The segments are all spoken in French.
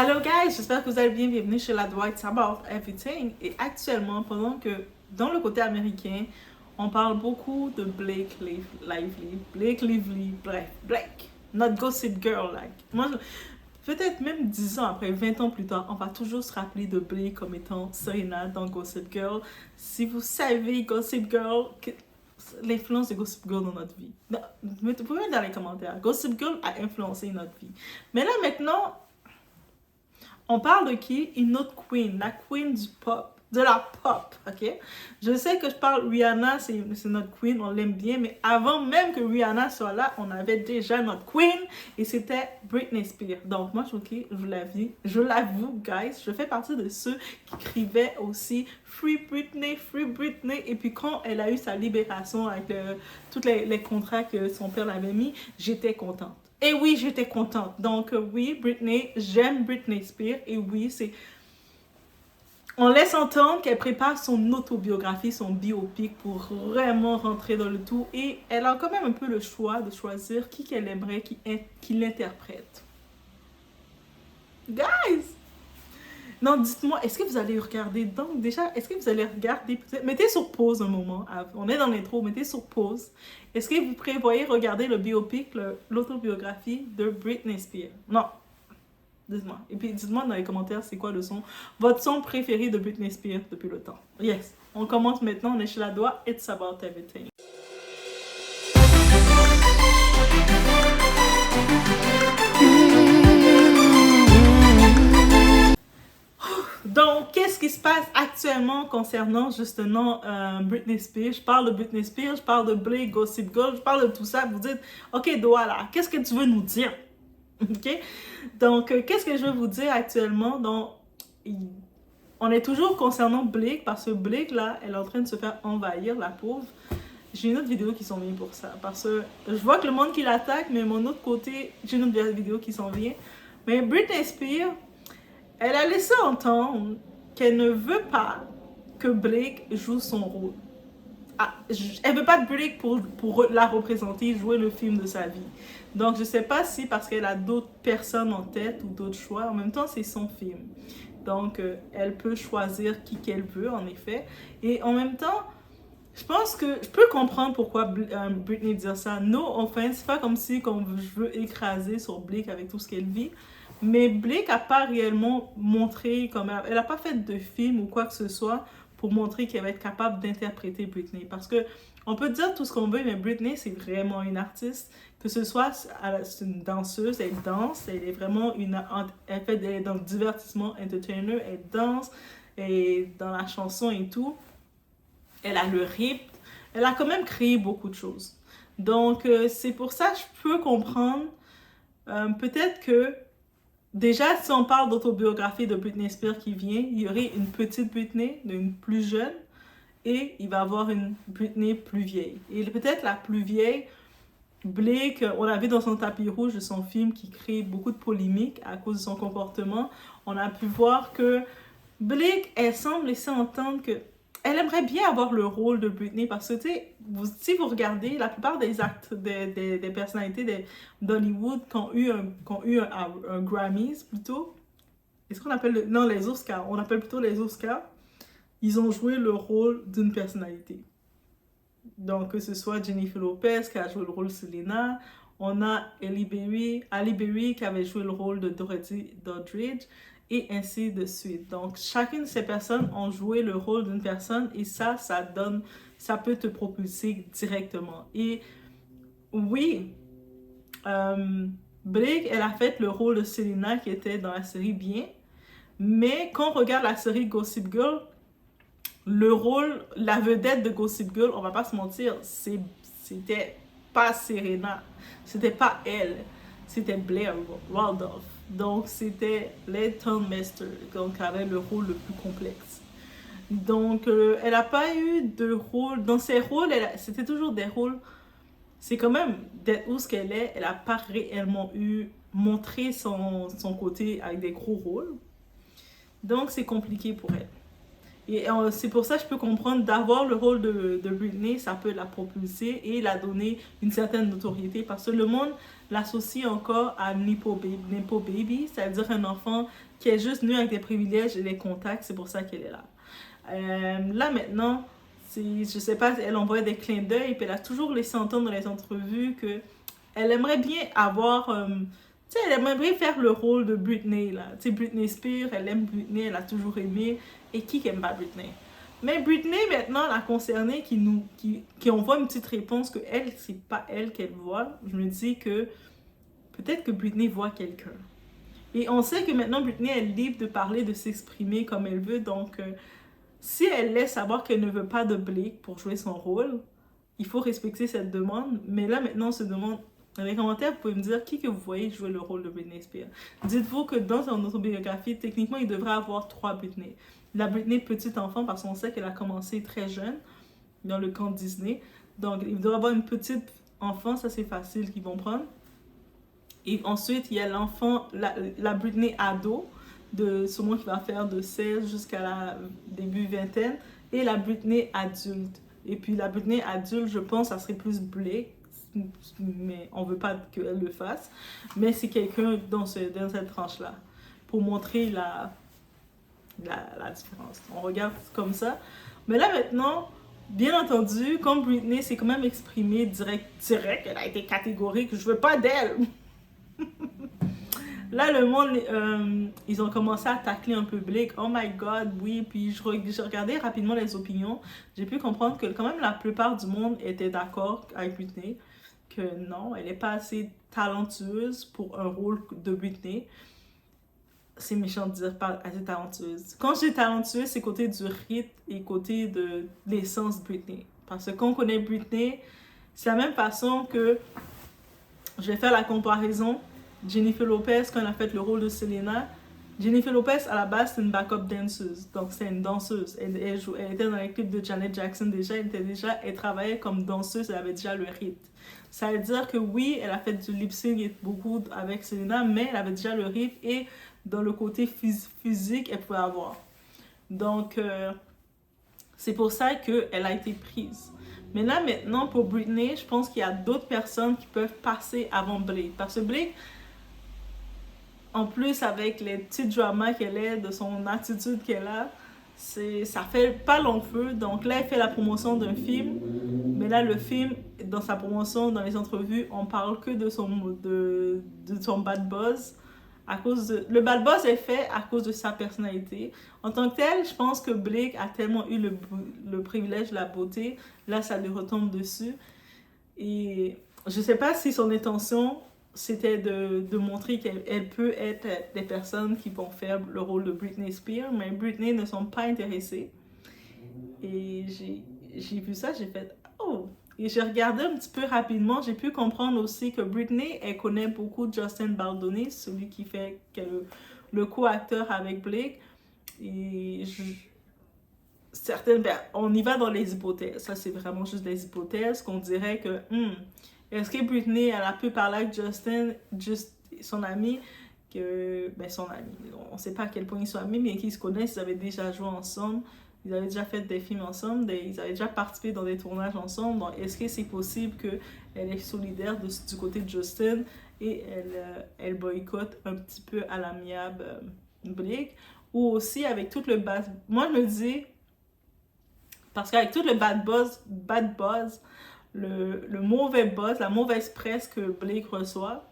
Hello guys, j'espère que vous allez bien. Bienvenue chez la Dwight About Everything. Et actuellement, pendant que dans le côté américain, on parle beaucoup de Blake Lively, bref, Blake, notre Gossip Girl. Moi, peut-être même 10 ans après, 20 ans plus tard, on va toujours se rappeler de Blake comme étant Serena dans Gossip Girl. Si vous savez Gossip Girl, l'influence de Gossip Girl dans notre vie. Vous pouvez mettre dans les commentaires. Gossip Girl a influencé notre vie. Mais là maintenant, on parle de qui? Une autre queen, la queen du pop, de la pop, ok? Je sais que je parle Rihanna, c'est notre queen, on l'aime bien, mais avant même que Rihanna soit là, on avait déjà notre queen, et c'était Britney Spears. Donc moi, je l'avoue, guys, je fais partie de ceux qui criaient aussi Free Britney, et puis quand elle a eu sa libération avec tous les contrats que son père l'avait mis, j'étais contente. Et oui, j'étais contente. Donc oui, Britney, j'aime Britney Spears. Et oui, c'est... On laisse entendre qu'elle prépare son autobiographie, son biopic pour vraiment rentrer dans le tout. Et elle a quand même un peu le choix de choisir qui qu'elle aimerait qui l'interprète. Guys! Non, dites-moi, est-ce que vous allez regarder? Donc déjà, est-ce que vous allez regarder? Mettez sur pause un moment. On est dans l'intro, mettez sur pause. Est-ce que vous prévoyez regarder le biopic, l'autobiographie de Britney Spears? Non. Dites-moi. Et puis dites-moi dans les commentaires c'est quoi votre son préféré de Britney Spears depuis le temps. Yes. On commence maintenant, on est chez la Doigt. It's About Everything. Donc, qu'est-ce qui se passe actuellement concernant justement Britney Spears? Je parle de Britney Spears, je parle de Blake, Gossip Girl, je parle de tout ça. Vous dites, ok, Doa là, qu'est-ce que tu veux nous dire? Ok? Donc, qu'est-ce que je veux vous dire actuellement? Donc, on est toujours concernant Blake parce que Blake là, elle est en train de se faire envahir, la pauvre. J'ai une autre vidéo qui s'en vient pour ça. Parce que je vois que le monde qui l'attaque, mais mon autre côté, j'ai une autre vidéo qui s'en vient. Mais Britney Spears, elle a laissé entendre qu'elle ne veut pas que Blake joue son rôle. Elle veut pas de Blake pour la représenter, jouer le film de sa vie. Donc, je sais pas si parce qu'elle a d'autres personnes en tête ou d'autres choix. En même temps, c'est son film. Donc, elle peut choisir qui qu'elle veut, en effet. Et en même temps, je pense que je peux comprendre pourquoi Britney dit ça. No offense, c'est pas comme si je veux écraser sur Blake avec tout ce qu'elle vit. Mais Blake n'a pas réellement montré, elle n'a pas fait de film ou quoi que ce soit pour montrer qu'elle va être capable d'interpréter Britney. Parce que on peut dire tout ce qu'on veut, mais Britney, c'est vraiment une artiste. Que ce soit, c'est une danseuse, elle danse, elle est vraiment elle est dans le divertissement, entertainer, elle danse, et dans la chanson et tout. Elle a le rythme, elle a quand même créé beaucoup de choses. Donc, c'est pour ça que je peux comprendre peut-être que déjà, si on parle d'autobiographie de Britney Spears qui vient, il y aurait une petite Britney, une plus jeune, et il va y avoir une Britney plus vieille. Et peut-être la plus vieille, Blake, on l'a vu dans son tapis rouge de son film qui crée beaucoup de polémiques à cause de son comportement. On a pu voir que Blake, elle semble laisser entendre que elle aimerait bien avoir le rôle de Britney parce que, tu sais, si vous regardez, la plupart des actes, des personnalités d'Hollywood qui ont eu un Grammys, plutôt, est-ce qu'on appelle non, les Oscars, on appelle plutôt les Oscars, ils ont joué le rôle d'une personnalité. Donc, que ce soit Jennifer Lopez qui a joué le rôle de Selena, on a Halle Berry qui avait joué le rôle de Dorothy Doddridge, et ainsi de suite. Donc, chacune de ces personnes ont joué le rôle d'une personne et ça peut te propulser directement. Et oui, Blake, elle a fait le rôle de Selena qui était dans la série bien, mais quand on regarde la série Gossip Girl, la vedette de Gossip Girl, on va pas se mentir, c'était pas Serena, c'était pas elle, c'était Blair Waldorf. Donc, c'était Leighton Meester, donc elle avait le rôle le plus complexe. Donc, elle n'a pas eu de rôle. Dans ses rôles, c'était toujours des rôles. C'est quand même d'être où ce qu'elle est. Elle n'a pas réellement montré son côté avec des gros rôles. Donc, c'est compliqué pour elle. Et c'est pour ça que je peux comprendre d'avoir le rôle de Britney, ça peut la propulser et la donner une certaine notoriété parce que le monde l'associe encore à Nepo Baby, c'est-à-dire un enfant qui est juste né avec des privilèges et des contacts, c'est pour ça qu'elle est là. Là maintenant, je sais pas, elle envoie des clins d'œil, puis elle a toujours laissé entendre dans les entrevues que elle aimerait bien avoir, tu sais, elle aimerait bien faire le rôle de Britney, là. Tu sais, Britney Spears, elle aime Britney, elle a toujours aimé, et qui aime pas Britney? Mais Britney, maintenant, la concernée qui envoie une petite réponse que elle, c'est pas elle qu'elle voit, je me dis que peut-être que Britney voit quelqu'un. Et on sait que maintenant, Britney est libre de parler, de s'exprimer comme elle veut, donc si elle laisse savoir qu'elle ne veut pas de Blake pour jouer son rôle, il faut respecter cette demande. Mais là, maintenant, on se demande, dans les commentaires, vous pouvez me dire qui que vous voyez jouer le rôle de Britney Spears. Dites-vous que dans son autobiographie, techniquement, il devrait avoir 3 Britney. La Britney petite enfant, parce qu'on sait qu'elle a commencé très jeune, dans le camp Disney. Donc, il doit avoir une petite enfant, ça c'est facile qu'ils vont prendre. Et ensuite, il y a l'enfant, la Britney ado, sûrement qui va faire de 16 jusqu'à la début vingtaine, et la Britney adulte. Et puis la Britney adulte, je pense, ça serait plus Blake, mais on veut pas qu'elle le fasse. Mais c'est quelqu'un dans cette tranche-là, pour montrer la différence. On regarde comme ça. Mais là maintenant, bien entendu, comme Britney s'est quand même exprimée direct, elle a été catégorique, je veux pas d'elle. Là, le monde, ils ont commencé à tacler un peu Blake. Oh my God, oui. Puis je regardais rapidement les opinions. J'ai pu comprendre que quand même la plupart du monde était d'accord avec Britney. Que non, elle n'est pas assez talentueuse pour un rôle de Britney. C'est méchant de dire pas assez talentueuse. Quand je dis talentueuse, c'est côté du rythme et côté de l'essence Britney. Parce que quand on connaît Britney, c'est la même façon que je vais faire la comparaison. Jennifer Lopez, quand elle a fait le rôle de Selena, Jennifer Lopez, à la base, c'est une backup danseuse. Donc, c'est une danseuse. Elle était dans l'équipe de Janet Jackson déjà. Elle travaillait comme danseuse. Elle avait déjà le rythme. Ça veut dire que oui, elle a fait du lip-sync et beaucoup avec Selena, mais elle avait déjà le rythme et dans le côté physique, elle pouvait avoir. Donc, c'est pour ça qu'elle a été prise. Mais là, maintenant, pour Britney, je pense qu'il y a d'autres personnes qui peuvent passer avant Blake. Parce que Blake, en plus, avec les petits dramas qu'elle a, de son attitude qu'elle a, ça fait pas long feu. Donc là, elle fait la promotion d'un film. Mais là, le film, dans sa promotion, dans les entrevues, on parle que de son bad buzz. Le bad buzz est fait à cause de sa personnalité. En tant que tel, je pense que Blake a tellement eu le privilège de la beauté. Là, ça lui retombe dessus. Et je sais pas si son intention, c'était de montrer qu'elle peut être des personnes qui vont faire le rôle de Britney Spears, mais Britney ne sont pas intéressées. Et j'ai vu ça, j'ai fait « Oh! » Et j'ai regardé un petit peu rapidement, j'ai pu comprendre aussi que Britney, elle connaît beaucoup Justin Baldoni, celui qui fait le co-acteur avec Blake. Et on y va dans les hypothèses. Ça, c'est vraiment juste des hypothèses qu'on dirait que est-ce que Britney, elle a pu parler avec Justin, son ami, son ami, on ne sait pas à quel point ils sont amis, mais qu'ils se connaissent, ils avaient déjà joué ensemble, ils avaient déjà fait des films ensemble, ils avaient déjà participé dans des tournages ensemble. Donc, est-ce que c'est possible qu'elle est solidaire du côté de Justin et elle boycotte un petit peu à l'amiable Blake? Ou aussi avec tout le bad... Moi, je me dis, parce qu'avec tout le bad buzz, le mauvais buzz, la mauvaise presse que Blake reçoit,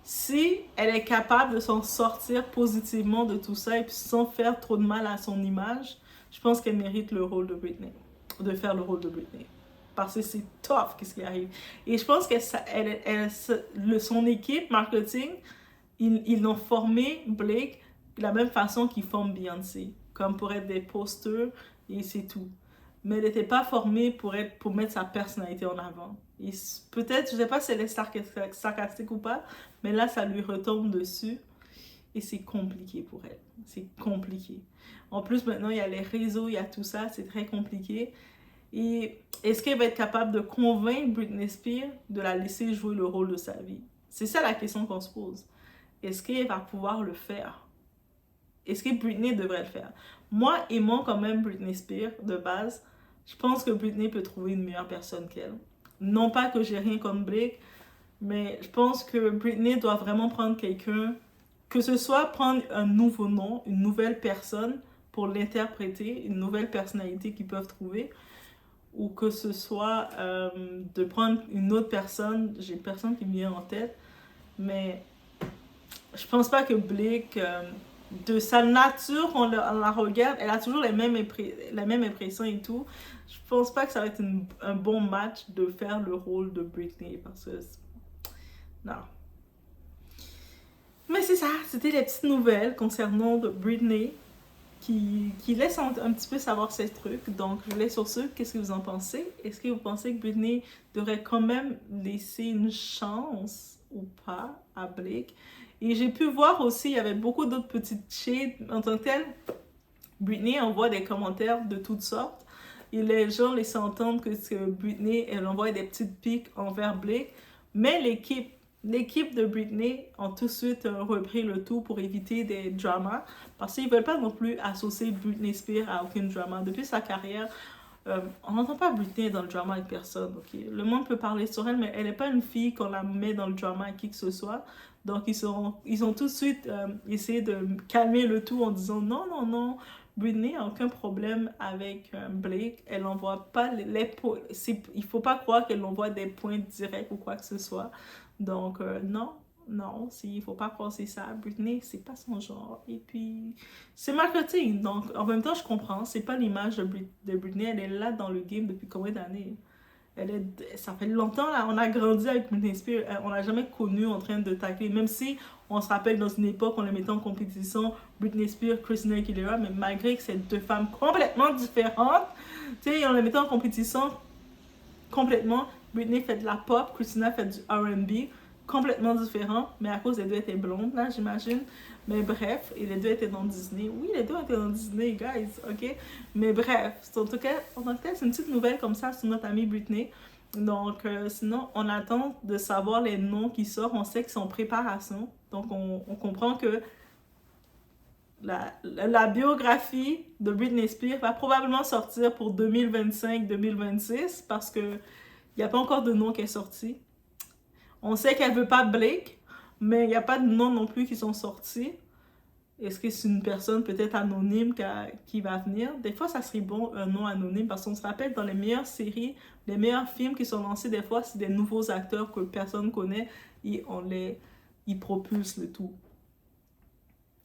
si elle est capable de s'en sortir positivement de tout ça et puis sans faire trop de mal à son image, je pense qu'elle mérite le rôle de Britney, de faire le rôle de Britney. Parce que c'est tough qu'est-ce qui arrive. Et je pense que son équipe marketing, ils ont formé Blake de la même façon qu'ils forment Beyoncé, comme pour être des posters et c'est tout. Mais elle n'était pas formée pour mettre sa personnalité en avant. Et peut-être, je ne sais pas si elle est sarcastique ou pas, mais là, ça lui retombe dessus. Et c'est compliqué pour elle. C'est compliqué. En plus, maintenant, il y a les réseaux, il y a tout ça, c'est très compliqué. Et est-ce qu'elle va être capable de convaincre Britney Spears de la laisser jouer le rôle de sa vie? C'est ça la question qu'on se pose. Est-ce qu'elle va pouvoir le faire? Est-ce que Britney devrait le faire? Moi, aimant quand même Britney Spears de base, je pense que Britney peut trouver une meilleure personne qu'elle. Non pas que j'ai rien contre Blake, Mais je pense que Britney doit vraiment prendre quelqu'un, que ce soit prendre un nouveau nom, une nouvelle personne pour l'interpréter, une nouvelle personnalité qu'ils peuvent trouver, ou que ce soit de prendre une autre personne, j'ai personne qui me vient en tête, mais je pense pas que Blake, de sa nature, on la regarde, elle a toujours la même impression et tout. Je pense pas que ça va être un bon match de faire le rôle de Britney, parce que non. Mais c'est ça, c'était les petites nouvelles concernant de Britney qui laissent un petit peu savoir ces trucs. Donc, je laisse sur ce, qu'est-ce que vous en pensez? Est-ce que vous pensez que Britney devrait quand même laisser une chance ou pas à Blake? Et j'ai pu voir aussi, il y avait beaucoup d'autres petites shades en tant que tel. Britney envoie des commentaires de toutes sortes. Et les gens laissent entendre que Britney, elle envoie des petites piques envers Blake. Mais l'équipe de Britney ont tout de suite repris le tout pour éviter des dramas. Parce qu'ils ne veulent pas non plus associer Britney Spears à aucun drama. Depuis sa carrière, on n'entend pas Britney dans le drama avec personne. Okay? Le monde peut parler sur elle, mais elle n'est pas une fille qu'on la met dans le drama avec qui que ce soit. Donc, ils ont tout de suite essayé de calmer le tout en disant non, non, non, Britney n'a aucun problème avec Blake. Elle n'envoie pas il faut pas croire qu'elle envoie des points directs ou quoi que ce soit. Donc, non, non, il faut pas penser ça. Britney, c'est pas son genre. Et puis, c'est marketing. Donc, en même temps, je comprends. C'est pas l'image de Britney. Elle est là dans le game depuis combien d'années? Ça fait longtemps, là, on a grandi avec Britney Spears, on l'a jamais connue en train de tacler, même si on se rappelle dans une époque, on les mettait en compétition, Britney Spears, Christina Aguilera, mais malgré que c'est deux femmes complètement différentes, tu sais, on les mettait en compétition complètement. Britney fait de la pop, Christina fait du R&B, complètement différent, mais à cause les deux étaient blondes, là, j'imagine. Mais bref, et les deux étaient dans Disney. Oui, les deux étaient dans Disney, guys, ok? Mais bref, en tout cas, c'est une petite nouvelle comme ça sur notre amie Britney. Donc, sinon, on attend de savoir les noms qui sortent. On sait qu'ils sont en préparation. Donc, on comprend que la biographie de Britney Spears va probablement sortir pour 2025-2026 parce que il n'y a pas encore de nom qui est sorti. On sait qu'elle veut pas Blake, mais il n'y a pas de nom non plus qui sont sortis. Est-ce que c'est une personne peut-être anonyme qui va venir? Des fois, ça serait bon un nom anonyme parce qu'on se rappelle dans les meilleures séries, les meilleurs films qui sont lancés, des fois, c'est des nouveaux acteurs que personne connaît et ils propulsent le tout.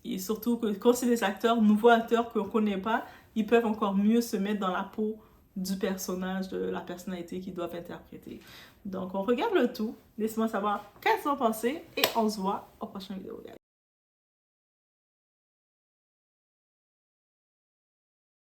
Et surtout que quand c'est des nouveaux acteurs qu'on ne connaît pas, ils peuvent encore mieux se mettre dans la peau du personnage, de la personnalité qu'ils doivent interpréter. Donc, on regarde le tout. Laissez-moi savoir qu'est-ce que vous en pensez et on se voit au prochain vidéo, guys.